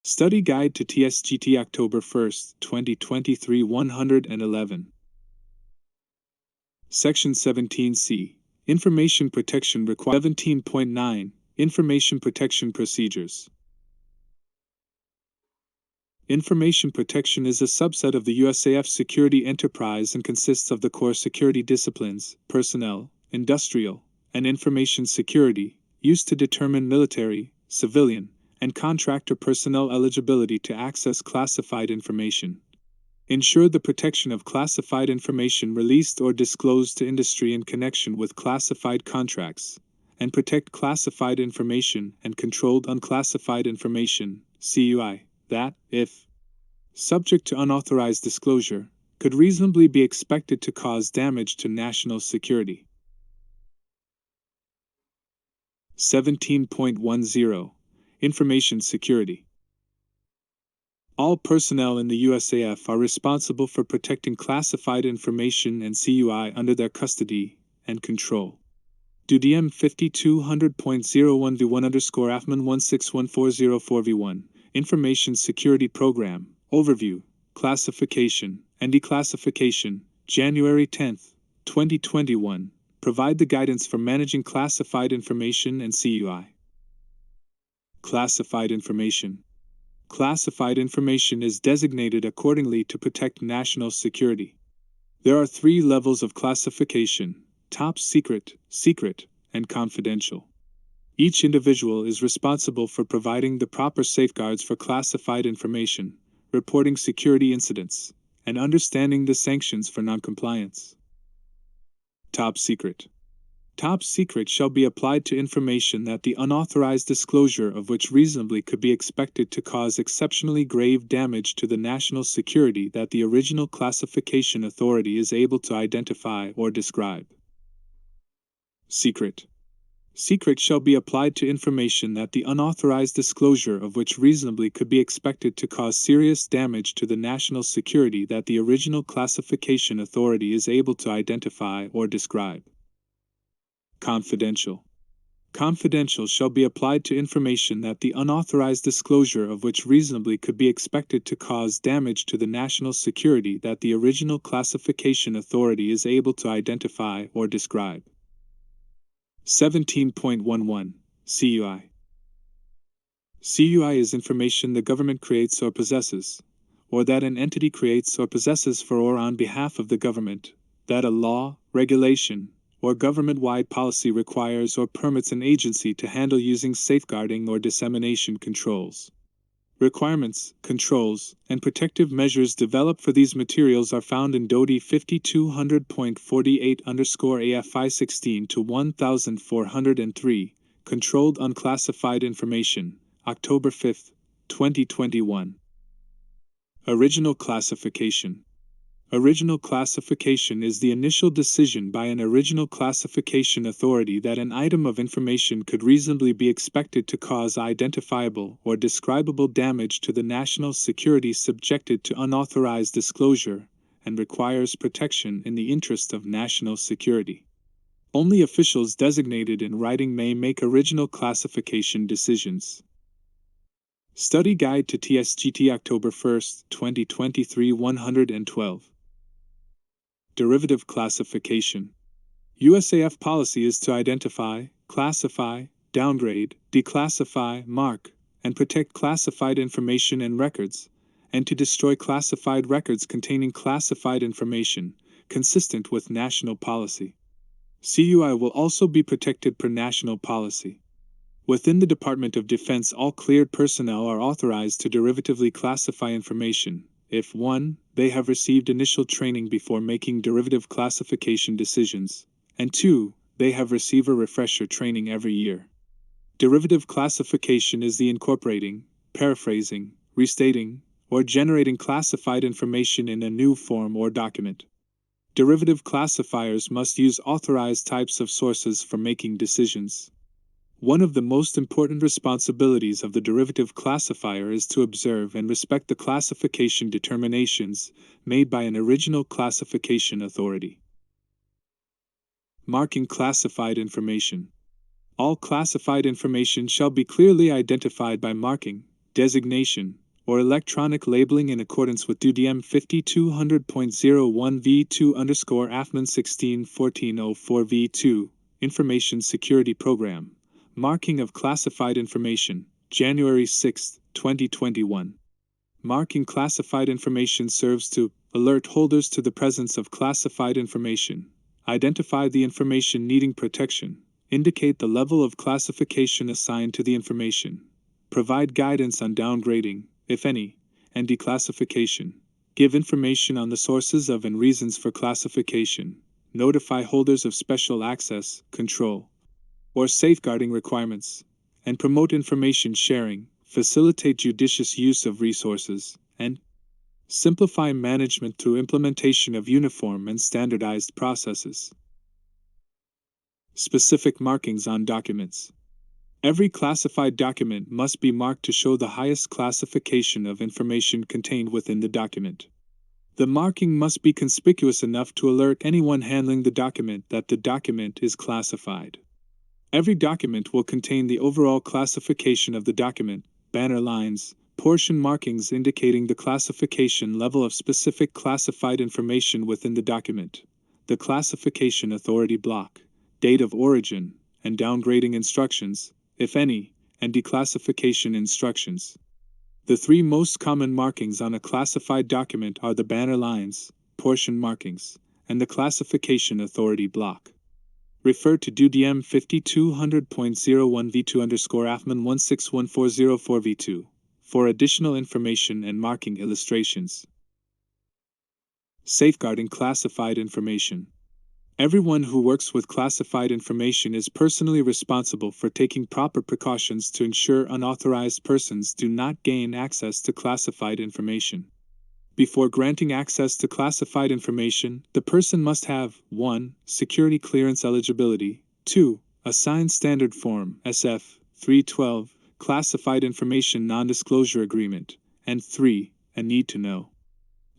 Study Guide to Tsgt October 1st, 2023 111. Section 17C. Information Protection Requirements. 17.9. Information Protection Procedures. Information protection is a subset of the USAF security enterprise and consists of the core security disciplines, personnel, industrial, and information security, used to determine military, civilian, and contractor personnel eligibility to access classified information. Ensure the protection of classified information released or disclosed to industry in connection with classified contracts, and protect classified information and controlled unclassified information, CUI, that, if subject to unauthorized disclosure, could reasonably be expected to cause damage to national security. 17.10. Information Security. All personnel in the USAF are responsible for protecting classified information and CUI under their custody and control. DUDM 5200.01v1_AFMAN 161404v1, Information Security Program, Overview, Classification, and Declassification, January 10, 2021, provide the guidance for managing classified information and CUI. Classified information. Classified information is designated accordingly to protect national security. There are 3 levels of classification: top secret, secret, and confidential. Each individual is responsible for providing the proper safeguards for classified information, reporting security incidents, and understanding the sanctions for noncompliance. Top secret. Top secret shall be applied to information that the unauthorized disclosure of which reasonably could be expected to cause exceptionally grave damage to the national security that the original classification authority is able to identify or describe. Secret. Secret shall be applied to information that the unauthorized disclosure of which reasonably could be expected to cause serious damage to the national security that the original classification authority is able to identify or describe. Confidential. Confidential shall be applied to information that the unauthorized disclosure of which reasonably could be expected to cause damage to the national security that the original classification authority is able to identify or describe. 17.11. CUI. CUI is information the government creates or possesses, or that an entity creates or possesses for or on behalf of the government, that a law, regulation, or government-wide policy requires or permits an agency to handle using safeguarding or dissemination controls. Requirements, controls, and protective measures developed for these materials are found in DOD 5200.48_AFI 16 to 1403, Controlled Unclassified Information, October 5, 2021. Original classification. Original classification is the initial decision by an original classification authority that an item of information could reasonably be expected to cause identifiable or describable damage to the national security subjected to unauthorized disclosure, and requires protection in the interest of national security. Only officials designated in writing may make original classification decisions. Study Guide to Tsgt October 1, 2023 112. Derivative classification. USAF policy is to identify, classify, downgrade, declassify, mark, and protect classified information and records, and to destroy classified records containing classified information, consistent with national policy. CUI will also be protected per national policy. Within the Department of Defense, all cleared personnel are authorized to derivatively classify information, if 1. They have received initial training before making derivative classification decisions, and 2. They have received a refresher training every year. Derivative classification is the incorporating, paraphrasing, restating, or generating classified information in a new form or document. Derivative classifiers must use authorized types of sources for making decisions. One of the most important responsibilities of the derivative classifier is to observe and respect the classification determinations made by an original classification authority. Marking classified information. All classified information shall be clearly identified by marking, designation, or electronic labeling in accordance with DUDM 5200.01 v2 underscore AFMAN 161404 v2, Information Security Program, Marking of Classified Information, January 6, 2021. Marking classified information serves to alert holders to the presence of classified information, identify the information needing protection, indicate the level of classification assigned to the information, provide guidance on downgrading, if any, and declassification, give information on the sources of and reasons for classification, notify holders of special access, control, or safeguarding requirements, and promote information sharing, facilitate judicious use of resources, and simplify management through implementation of uniform and standardized processes. Specific markings on documents. Every classified document must be marked to show the highest classification of information contained within the document. The marking must be conspicuous enough to alert anyone handling the document that the document is classified. Every document will contain the overall classification of the document, banner lines, portion markings indicating the classification level of specific classified information within the document, the classification authority block, date of origin, and downgrading instructions, if any, and declassification instructions. The three most common markings on a classified document are the banner lines, portion markings, and the classification authority block. Refer to DUDM 5200.01 v2 underscore AFMAN 161404 v2 for additional information and marking illustrations. Safeguarding classified information. Everyone who works with classified information is personally responsible for taking proper precautions to ensure unauthorized persons do not gain access to classified information. Before granting access to classified information, the person must have 1. Security clearance eligibility, 2. A signed standard form SF 312 classified information non-disclosure agreement, and 3. A need to know.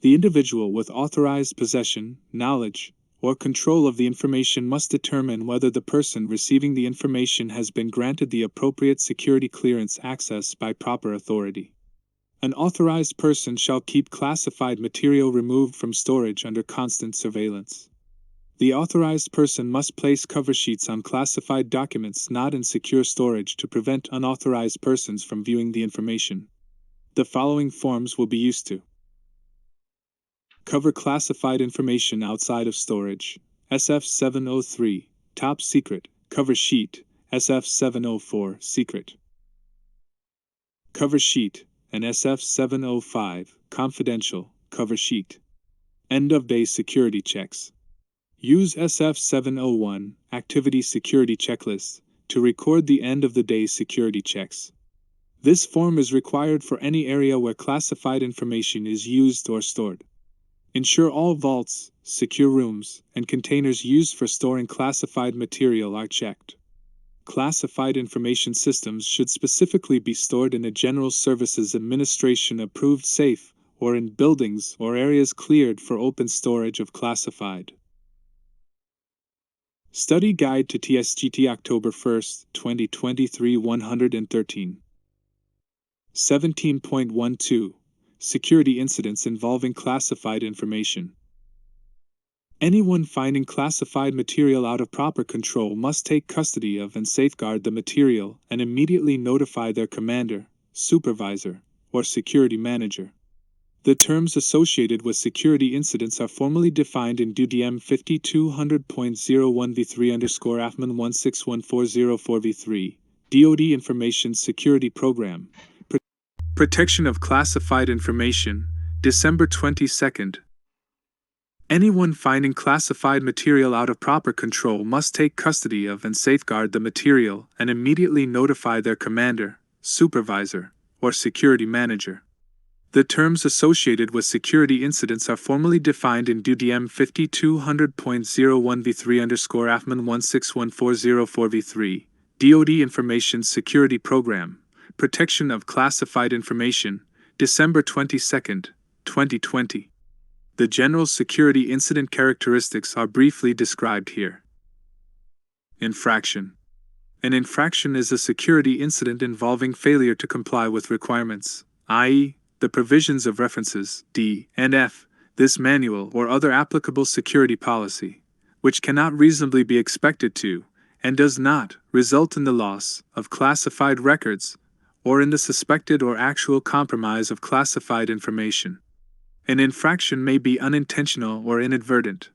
The individual with authorized possession, knowledge, or control of the information must determine whether the person receiving the information has been granted the appropriate security clearance access by proper authority. An authorized person shall keep classified material removed from storage under constant surveillance. The authorized person must place cover sheets on classified documents not in secure storage to prevent unauthorized persons from viewing the information. The following forms will be used to cover classified information outside of storage. SF 703, Top Secret, Cover Sheet, SF 704, Secret. Cover Sheet, and SF 705, Confidential, Cover Sheet. End of Day Security Checks. Use SF 701, Activity Security Checklist, to record the end of the day security checks. This form is required for any area where classified information is used or stored. Ensure all vaults, secure rooms, and containers used for storing classified material are checked. Classified information systems should specifically be stored in a General Services Administration approved safe or in buildings or areas cleared for open storage of classified. Study Guide to Tsgt October 1, 2023 113. 17.12 Security Incidents Involving Classified Information. Anyone finding classified material out of proper control must take custody of and safeguard the material and immediately notify their commander, supervisor, or security manager. The terms associated with security incidents are formally defined in DUDM 5200.01 v3 underscore AFMAN 161404 v3, DoD Information Security Program. Protection of Classified Information, December 22. Anyone finding classified material out of proper control must take custody of and safeguard the material and immediately notify their commander, supervisor, or security manager. The terms associated with security incidents are formally defined in DUDM 5200.01 v3 underscore AFMAN 161404 v3, DoD Information Security Program. Protection of Classified Information, December 22, 2020. The general security incident characteristics are briefly described here. Infraction. An infraction is a security incident involving failure to comply with requirements, i.e., the provisions of references D and F, this manual or other applicable security policy, which cannot reasonably be expected to, and does not, result in the loss of classified records, or in the suspected or actual compromise of classified information. An infraction may be unintentional or inadvertent.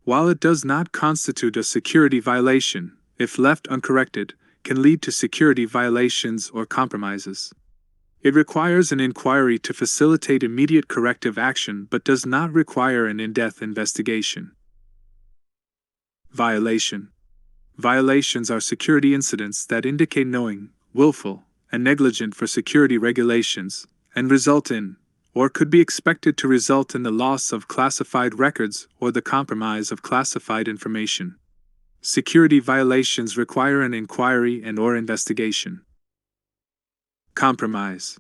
While it does not constitute a security violation, if left uncorrected, can lead to security violations or compromises. It requires an inquiry to facilitate immediate corrective action but does not require an in-depth investigation. Violation. Violations are security incidents that indicate knowing, willful, and negligent for security regulations, and result in, or could be expected to result in the loss of classified records or the compromise of classified information. Security violations require an inquiry and/or investigation. Compromise.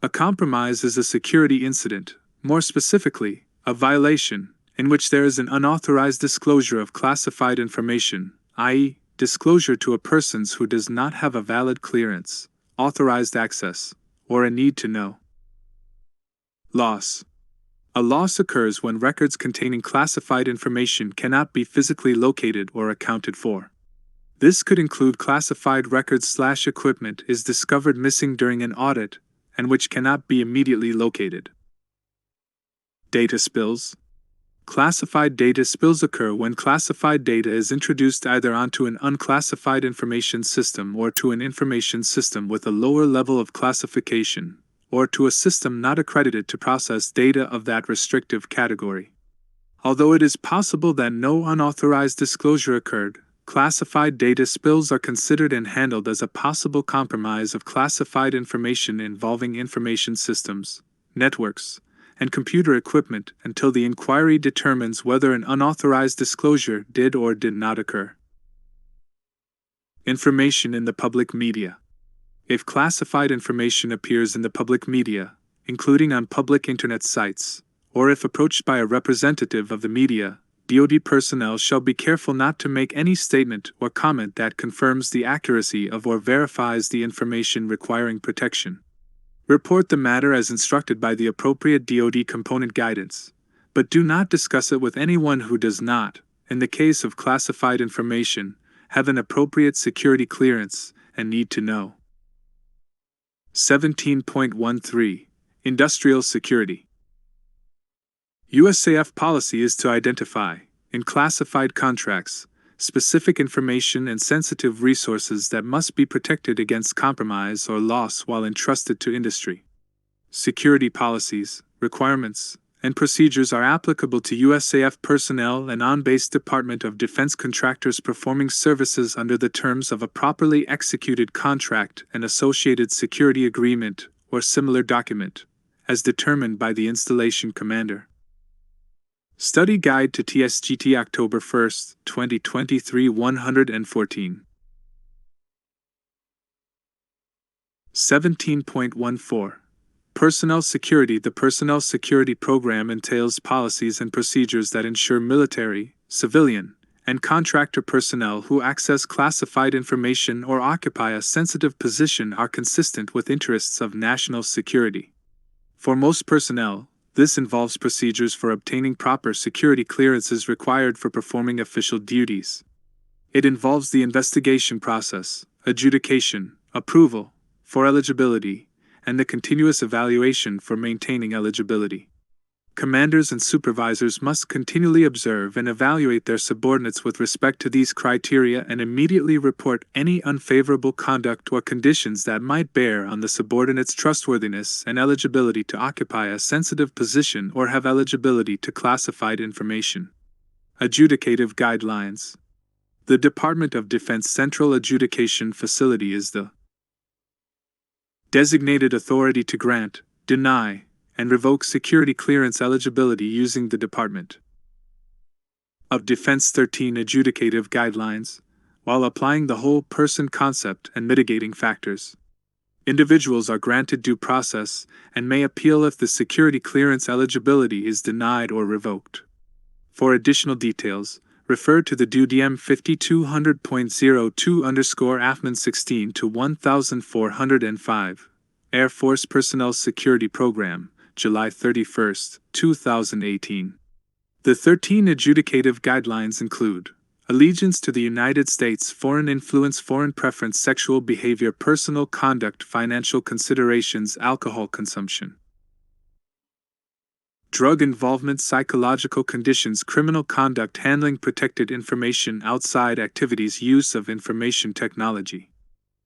A compromise is a security incident, more specifically, a violation, in which there is an unauthorized disclosure of classified information, i.e., disclosure to a person who does not have a valid clearance, authorized access, or a need to know. Loss. A loss occurs when records containing classified information cannot be physically located or accounted for. This could include classified records/equipment is discovered missing during an audit, and which cannot be immediately located. Data spills. Classified data spills occur when classified data is introduced either onto an unclassified information system or to an information system with a lower level of classification, or to a system not accredited to process data of that restrictive category. Although it is possible that no unauthorized disclosure occurred, classified data spills are considered and handled as a possible compromise of classified information involving information systems, networks, and computer equipment until the inquiry determines whether an unauthorized disclosure did or did not occur. Information in the public media. If classified information appears in the public media, including on public internet sites, or if approached by a representative of the media, DoD personnel shall be careful not to make any statement or comment that confirms the accuracy of or verifies the information requiring protection. Report the matter as instructed by the appropriate DoD component guidance, but do not discuss it with anyone who does not, in the case of classified information, have an appropriate security clearance and need to know. 17.13 Industrial Security. USAF policy is to identify, in classified contracts, specific information and sensitive resources that must be protected against compromise or loss while entrusted to industry. Security policies, requirements, and procedures are applicable to USAF personnel and on-base Department of Defense contractors performing services under the terms of a properly executed contract and associated security agreement or similar document, as determined by the installation commander. Study Guide to Tsgt October 1, 2023 114. 17.14 Personnel Security. The Personnel Security Program entails policies and procedures that ensure military, civilian, and contractor personnel who access classified information or occupy a sensitive position are consistent with interests of national security. For most personnel, this involves procedures for obtaining proper security clearances required for performing official duties. It involves the investigation process, adjudication, approval, for eligibility, and the continuous evaluation for maintaining eligibility. Commanders and supervisors must continually observe and evaluate their subordinates with respect to these criteria and immediately report any unfavorable conduct or conditions that might bear on the subordinate's trustworthiness and eligibility to occupy a sensitive position or have eligibility to classified information. Adjudicative Guidelines. The Department of Defense Central Adjudication Facility is the designated authority to grant, deny, and revoke security clearance eligibility using the Department of Defense 13 adjudicative guidelines, while applying the whole person concept and mitigating factors. Individuals are granted due process and may appeal if the security clearance eligibility is denied or revoked. For additional details, Refer to the DUDM 5200.02_AFMAN 16 to 1405, Air Force Personnel Security Program, July 31, 2018. The 13 adjudicative guidelines include allegiance to the United States, foreign influence, foreign preference, sexual behavior, personal conduct, financial considerations, alcohol consumption, drug involvement, psychological conditions, criminal conduct, handling protected information, outside activities, use of information technology.